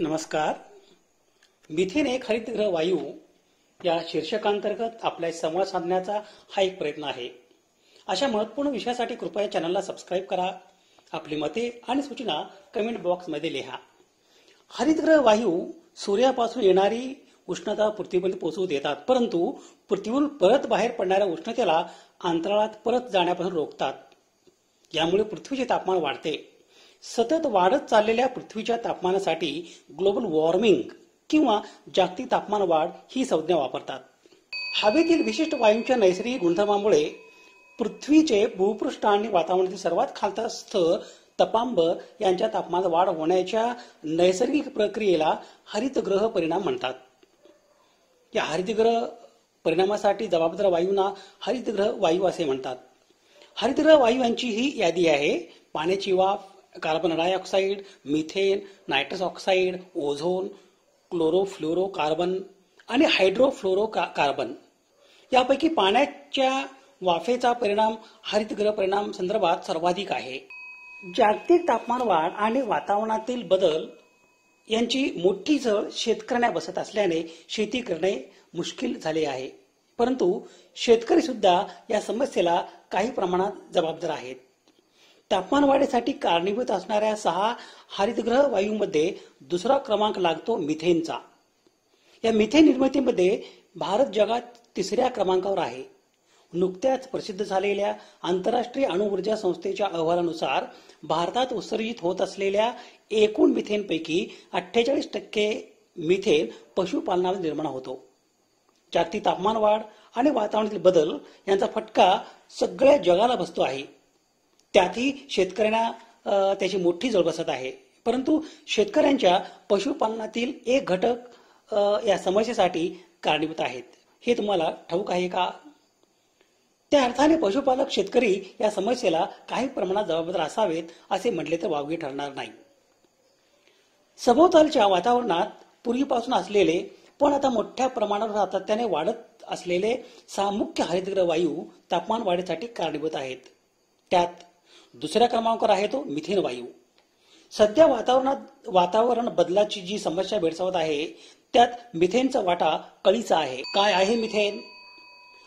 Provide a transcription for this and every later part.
नमस्कार. मिथेन एक हरितगृह वायू या शीर्षकांतर्गत आपल्या संवाद साधण्याचा हा एक प्रयत्न आहे. अशा महत्त्वपूर्ण विषयासाठी कृपया चॅनलला सबस्क्राईब करा. आपली मते आणि सूचना कमेंट बॉक्समध्ये लिहा. हरितगृह वायू सूर्यापासून येणारी उष्णता पृथ्वीपर्यंत पोहोचवू देतात, परंतु पृथ्वीवरून परत बाहेर पडणाऱ्या उष्णतेला अंतराळात परत जाण्यापासून रोखतात. यामुळे पृथ्वीचे तापमान वाढते. सतत वाढत चाललेल्या पृथ्वीच्या तापमानासाठी ग्लोबल वॉर्मिंग किंवा जागतिक तापमान वाढ ही संज्ञा वापरतात. हवेतील विशिष्ट वायूंच्या नैसर्गिक गुणधर्मामुळे पृथ्वीचे भूपृष्ठ आणि वातावरणातील सर्वात खालचा स्तर तपांबर यांच्या तापमानात वाढ होण्याच्या नैसर्गिक प्रक्रियेला हरितगृह परिणाम म्हणतात. या हरितगृह परिणामासाठी जबाबदार वायूंना हरितगृह वायू असे म्हणतात. हरितगृह वायू यांची ही यादी आहे: पाण्याची वाफ, carbon dioxide, methane, nitrous oxide, ozone, chlorofluoro carbon आणि हायड्रोफ्लोरो कार्बन. यापैकी पाण्याच्या वाफेचा परिणाम हरितगृह परिणाम संदर्भात सर्वाधिक आहे. जागतिक तापमान वाढ आणि वातावरणातील बदल यांची मोठी झळ शेतकऱ्यांना बसत असल्याने शेती करणे मुश्किल झाले आहे. परंतु शेतकरी सुद्धा या समस्येला काही प्रमाणात जबाबदार आहेत. तापमान वाढीसाठी कारणीभूत असणाऱ्या 6 हरितगृह वायूंमध्ये दुसरा क्रमांक लागतो मिथेनचा. या मिथेन निर्मितीमध्ये भारत जगात 3ऱ्या क्रमांकावर आहे. नुकत्याच प्रसिद्ध झालेल्या आंतरराष्ट्रीय अणुऊर्जा संस्थेच्या अहवालानुसार भारतात उत्सर्जित होत असलेल्या एकूण मिथेनपैकी 48% मिथेन पशुपालनावर निर्माण होतो. जागतिक तापमान वाढ आणि वातावरणातील बदल यांचा फटका सगळ्या जगाला बसतो आहे. त्यातही शेतकऱ्यांना त्याची मोठी झळ बसत आहे. परंतु शेतकऱ्यांच्या पशुपालनातील एक घटक या समस्येसाठी कारणीभूत आहेत. हे तुम्हाला ठाऊक आहे का? त्या अर्थाने पशुपालक शेतकरी या समस्येला काही प्रमाणात जबाबदार असावेत असे म्हटले तर वावगे ठरणार नाही. सभोवतालच्या वातावरणात पूर्वीपासून असलेले पण आता मोठ्या प्रमाणावर सातत्याने वाढत असलेले 6 मुख्य हरितगृह वायू तापमान वाढीसाठी कारणीभूत आहेत. त्यात दुसऱ्या क्रमांकावर आहे तो मिथेन वायू. सध्या वातावरण बदलाची जी समस्या भेडसावत आहे त्यात मिथेनचा वाटा कळीचा आहे. काय आहे मिथेन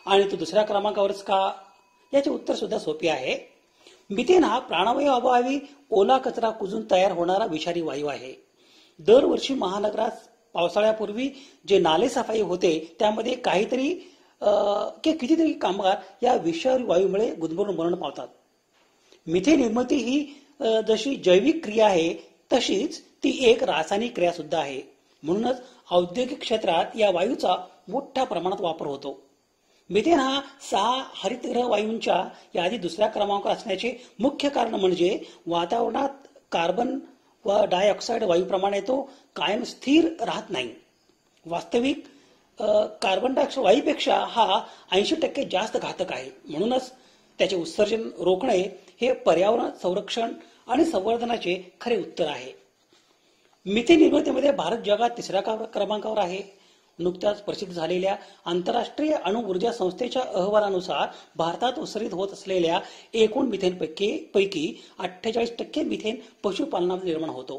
आणि तो दुसऱ्या क्रमांकावरच का? याचे उत्तर सुद्धा सोपे आहे. मिथेन हा प्राणवायूअभावी ओला कचरा कुजून तयार होणारा विषारी वायू आहे. दरवर्षी महानगरात पावसाळ्यापूर्वी जे नाले सफाई होते त्यामध्ये कितीतरी कामगार या विषारी वायूमुळे गुदमरून मरण पावतात. मिथेन निर्मिती ही जशी जैविक क्रिया आहे तशीच ती एक रासायनिक क्रिया सुद्धा आहे. म्हणूनच औद्योगिक क्षेत्रात या वायूचा मोठ्या प्रमाणात वापर होतो. मिथेन हा 6 हरितगृह वायूंच्या यादी दुसऱ्या क्रमांकावर असण्याचे मुख्य कारण म्हणजे वातावरणात कार्बन व डायऑक्साईड वायूप्रमाणे तो कायम स्थिर राहत नाही. वास्तविक कार्बन डायऑक्साईड वायूपेक्षा हा 80% जास्त घातक आहे. म्हणूनच त्याचे उत्सर्जन रोखणे हे पर्यावरण संरक्षण आणि संवर्धनाचे खरे उत्तर आहे. मिथेन निर्मितीमध्ये भारत जगात 3ऱ्या क्रमांकावर आहे. नुकत्याच प्रसिद्ध झालेल्या आंतरराष्ट्रीय अणुऊर्जा संस्थेच्या अहवालानुसार भारतात उत्सर्जित होत असलेल्या एकूण मिथेनपैकी 48% मिथेन पशुपालनामध्ये निर्माण होतो.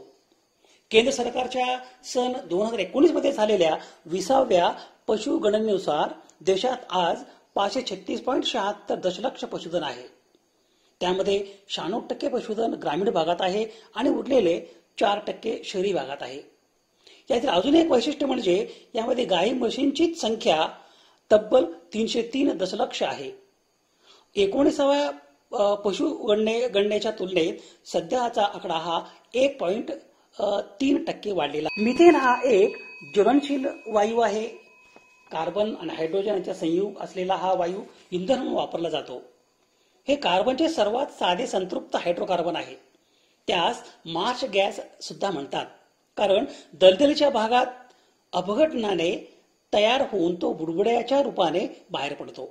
केंद्र सरकारच्या सन 2019 मध्ये झालेल्या 20व्या पशुगणनेनुसार देशात आज 536.76 दशलक्ष पशुधन आहे. त्यामध्ये 96% पशुधन ग्रामीण भागात आहे आणि उरलेले 4% शहरी भागात आहे. यातील अजून एक वैशिष्ट्य म्हणजे यामध्ये गाई म्हशींचीच संख्या तब्बल 303 दशलक्ष आहे. 19व्या पशुगणनेच्या तुलनेत सध्याचा आकडा हा 1.3% वाढलेला. मिथेन हा एक ज्वलनशील वायू आहे. कार्बन आणि हायड्रोजन यांचा संयुग असलेला हा वायू इंधन म्हणून वापरला जातो. हे कार्बनचे सर्वात साधे संतृप्त हायड्रोकार्बन आहे. त्यास मार्श गॅस सुद्धा म्हणतात, कारण दलदलीच्या भागात अपघटनाने तयार होऊन तो बुडबुड्याच्या रूपाने बाहेर पडतो.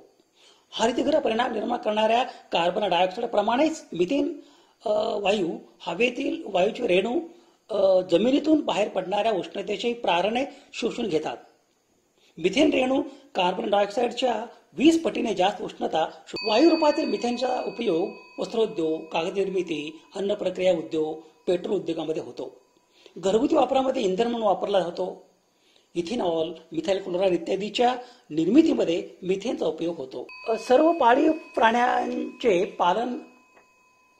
हरितगृह परिणाम निर्माण करणाऱ्या कार्बन डायऑक्साईड प्रमाणेच मिथेन वायू हवेतील वायूचे रेणू जमिनीतून बाहेर पडणाऱ्या उष्णतेचे प्रारणे शोषून घेतात. मिथेन रेणू कार्बन डायऑक्साईडच्या 20 पटीने जास्त उष्णता. वायू रूपातील मिथेनचा उपयोग वस्त्रोद्योग, कागद निर्मिती, अन्न प्रक्रिया उद्योग, पेट्रोल उद्योगामध्ये होतो. घरगुती वापरामध्ये इंधन म्हणून वापरला जातो. इथेनॉल, मिथाइल क्लोराइड इत्यादीच्या निर्मितीमध्ये मिथेनचा उपयोग होतो. सर्व पाळीव प्राण्यांचे पालन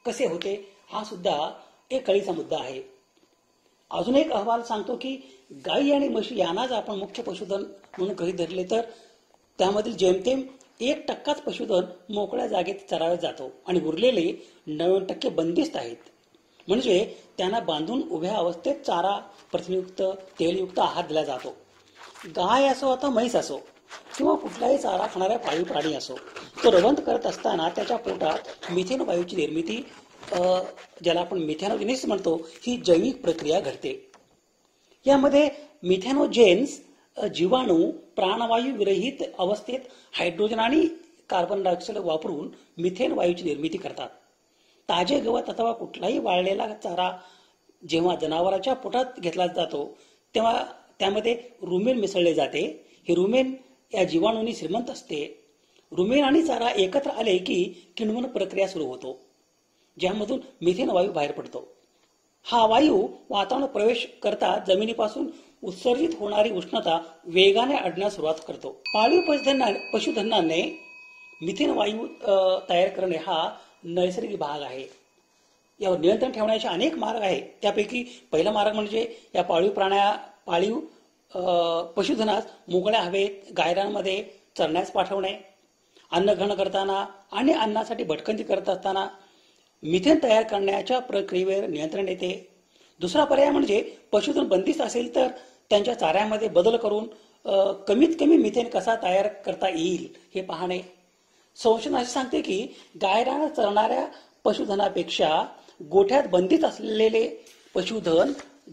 कसे होते हा सुद्धा एक कळीचा मुद्दा आहे. अजून एक अहवाल सांगतो की गाई आणि म्हशी यांनाच आपण मुख्य पशुधन म्हणून गृहीत धरले तर त्यामधील जेमतेम 1% पशुधन मोकळ्या जागेत चरावले जातो आणि उरलेले 90% बंदिस्त आहेत. म्हणजे त्यांना बांधून उभ्या अवस्थेत चारा, प्रथिनयुक्त, तेलयुक्त आहार दिला जातो. गाय असो अथवा म्हैस असो किंवा कुठलाही चारा खाणाऱ्या पाळीव प्राणी असो, तो रवंथ करत असताना त्याच्या पोटात मिथेन वायूची निर्मिती, ज्याला आपण मिथेनोजेनिस म्हणतो, ही जैविक प्रक्रिया घडते. यामध्ये मिथेनोजेन्स जीवाणू प्राणवायू विरहित अवस्थेत हायड्रोजन आणि कार्बन डायऑक्साईड वापरून मिथेन वायूची निर्मिती करतात. ताजे गवत अथवा कुठलाही वाळलेला चारा जेव्हा जनावरांच्या पोटात घेतला जातो तेव्हा त्यामध्ये रुमेन मिसळले जाते. हे रुमेन या जीवाणूंनी श्रीमंत असते. रुमेन आणि चारा एकत्र आले की किण्वन प्रक्रिया सुरू होतो, ज्यामधून मिथेन वायू बाहेर पडतो. हा वायू वातावरणात प्रवेश करता जमिनीपासून उत्सर्जित होणारी उष्णता वेगाने अडण्यास सुरुवात करतो. पाळीव पशुधनाने मिथेन वायू तयार करणे हा नैसर्गिक भाग आहे. यावर नियंत्रण ठेवण्याचे अनेक मार्ग आहेत. त्यापैकी पहिला मार्ग म्हणजे या पाळीव पशुधनास मोकळ्या हवेत गायरांमध्ये चरण्यास पाठवणे. अन्न ग्रहण करताना आणि अन्नासाठी भटकंती करत असताना मिथेन तयार करण्याच्या प्रक्रियेवर नियंत्रण येते. दुसरा पर्याय म्हणजे पशुधन बंदिस्त असेल तर त्यांच्या चाऱ्यामध्ये बदल करून कमीत कमी मिथेन कसा तयार करता येईल हे पाहणे. संशोधन असे सांगते की गायरान चरणाऱ्या पशुधनापेक्षा गोठ्यात बंदित असलेले पशुधन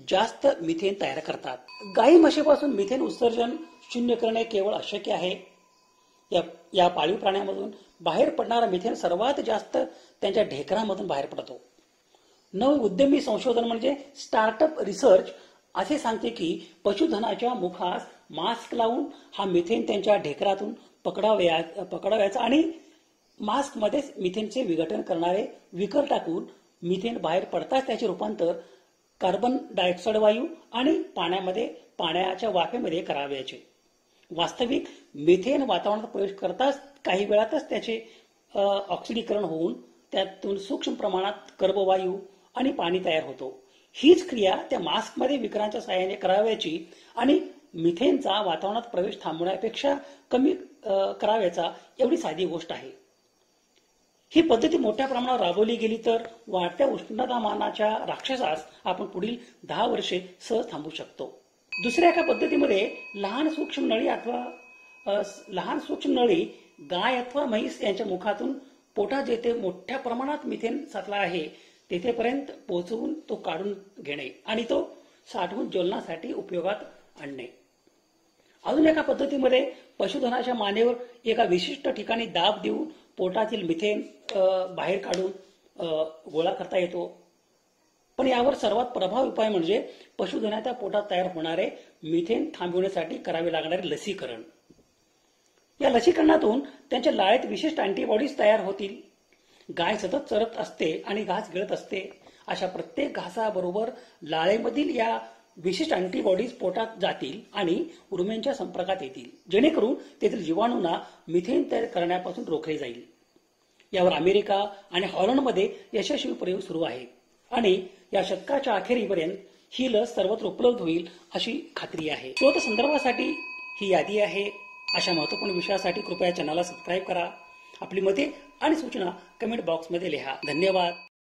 जास्त मिथेन तयार करतात. गाई म्हशीपासून मिथेन उत्सर्जन शून्य करणे केवळ अशक्य आहे. या पाळीव प्राण्यामधून बाहेर पडणारा मिथेन सर्वात जास्त त्यांच्या ढेकरांमधून बाहेर पडतो. नव उद्यमी संशोधन म्हणजे स्टार्टअप रिसर्च असे सांगते की पशुधनाच्या मुखास मास्क लावून हा मिथेन त्यांच्या ढेकरातून पकडावयाचा आणि मास्कमध्येच मिथेनचे विघटन करणारे विकर टाकून मिथेन बाहेर पडताच त्याचे रूपांतर कार्बन डायऑक्साईड वायू आणि पाण्याच्या वाफेमध्ये करावयाचे. वास्तविक मिथेन वातावरणात प्रवेश करताच काही वेळातच त्याचे ऑक्सिडीकरण होऊन त्यातून सूक्ष्म प्रमाणात कर्बवायू आणि पाणी तयार होतो. हीच क्रिया त्या मास्कमध्ये विकरांच्या साहाय्याने करावयाची आणि मिथेनचा वातावरणात प्रवेश थांबवण्यापेक्षा कमी करावयाचा एवढी साधी गोष्ट आहे. ही पद्धती मोठ्या प्रमाणावर राबवली गेली तर वाढत्या उष्णतामानाच्या राक्षसास आपण पुढील 10 वर्षे सहज थांबवू शकतो. दुसऱ्या एका पद्धतीमध्ये लहान सूक्ष्म नळी गाय अथवा म्हैस यांच्या मुखातून पोटात जेथे मोठ्या प्रमाणात मिथेन साचला आहे तेथेपर्यंत पोहोचवून तो काढून घेणे आणि तो साठवून ज्वलनासाठी उपयोगात आणणे. अजून एका पद्धतीमध्ये पशुधनाच्या मानेवर एका विशिष्ट ठिकाणी दाब देऊन पोटातील मिथेन बाहेर काढून गोळा करता येतो. पण यावर सर्वात प्रभावी उपाय म्हणजे पशुधनाच्या पोटात तयार होणारे मिथेन थांबविण्यासाठी करावे लागणारे लसीकरण. या लसीकरणातून त्यांच्या लाळेत विशिष्ट अँटीबॉडीज तयार होतील. गाय सतत चरत असते आणि घास गिळत असते. अशा प्रत्येक घासाबरोबर लाळेमधील या विशिष्ट अँटीबॉडीज पोटात जातील आणि रुमेनच्या संपर्कात येतील, जेणेकरून तेथील जीवाणूंना मिथेन तयार करण्यापासून रोखले जाईल. यावर अमेरिका आणि हॉलंडमध्ये यशस्वी प्रयोग सुरू आहेत आणि या शतकाच्या अखेरीपर्यंत ही लस सर्वत्र उपलब्ध होईल अशी खात्री आहे. शोध संदर्भासाठी ही यादी आहे. अशा महत्त्वपूर्ण विषयासाठी कृपया चॅनलला सबस्क्राईब करा. आपली मते आणि सूचना कमेंट बॉक्समध्ये लिहा. धन्यवाद.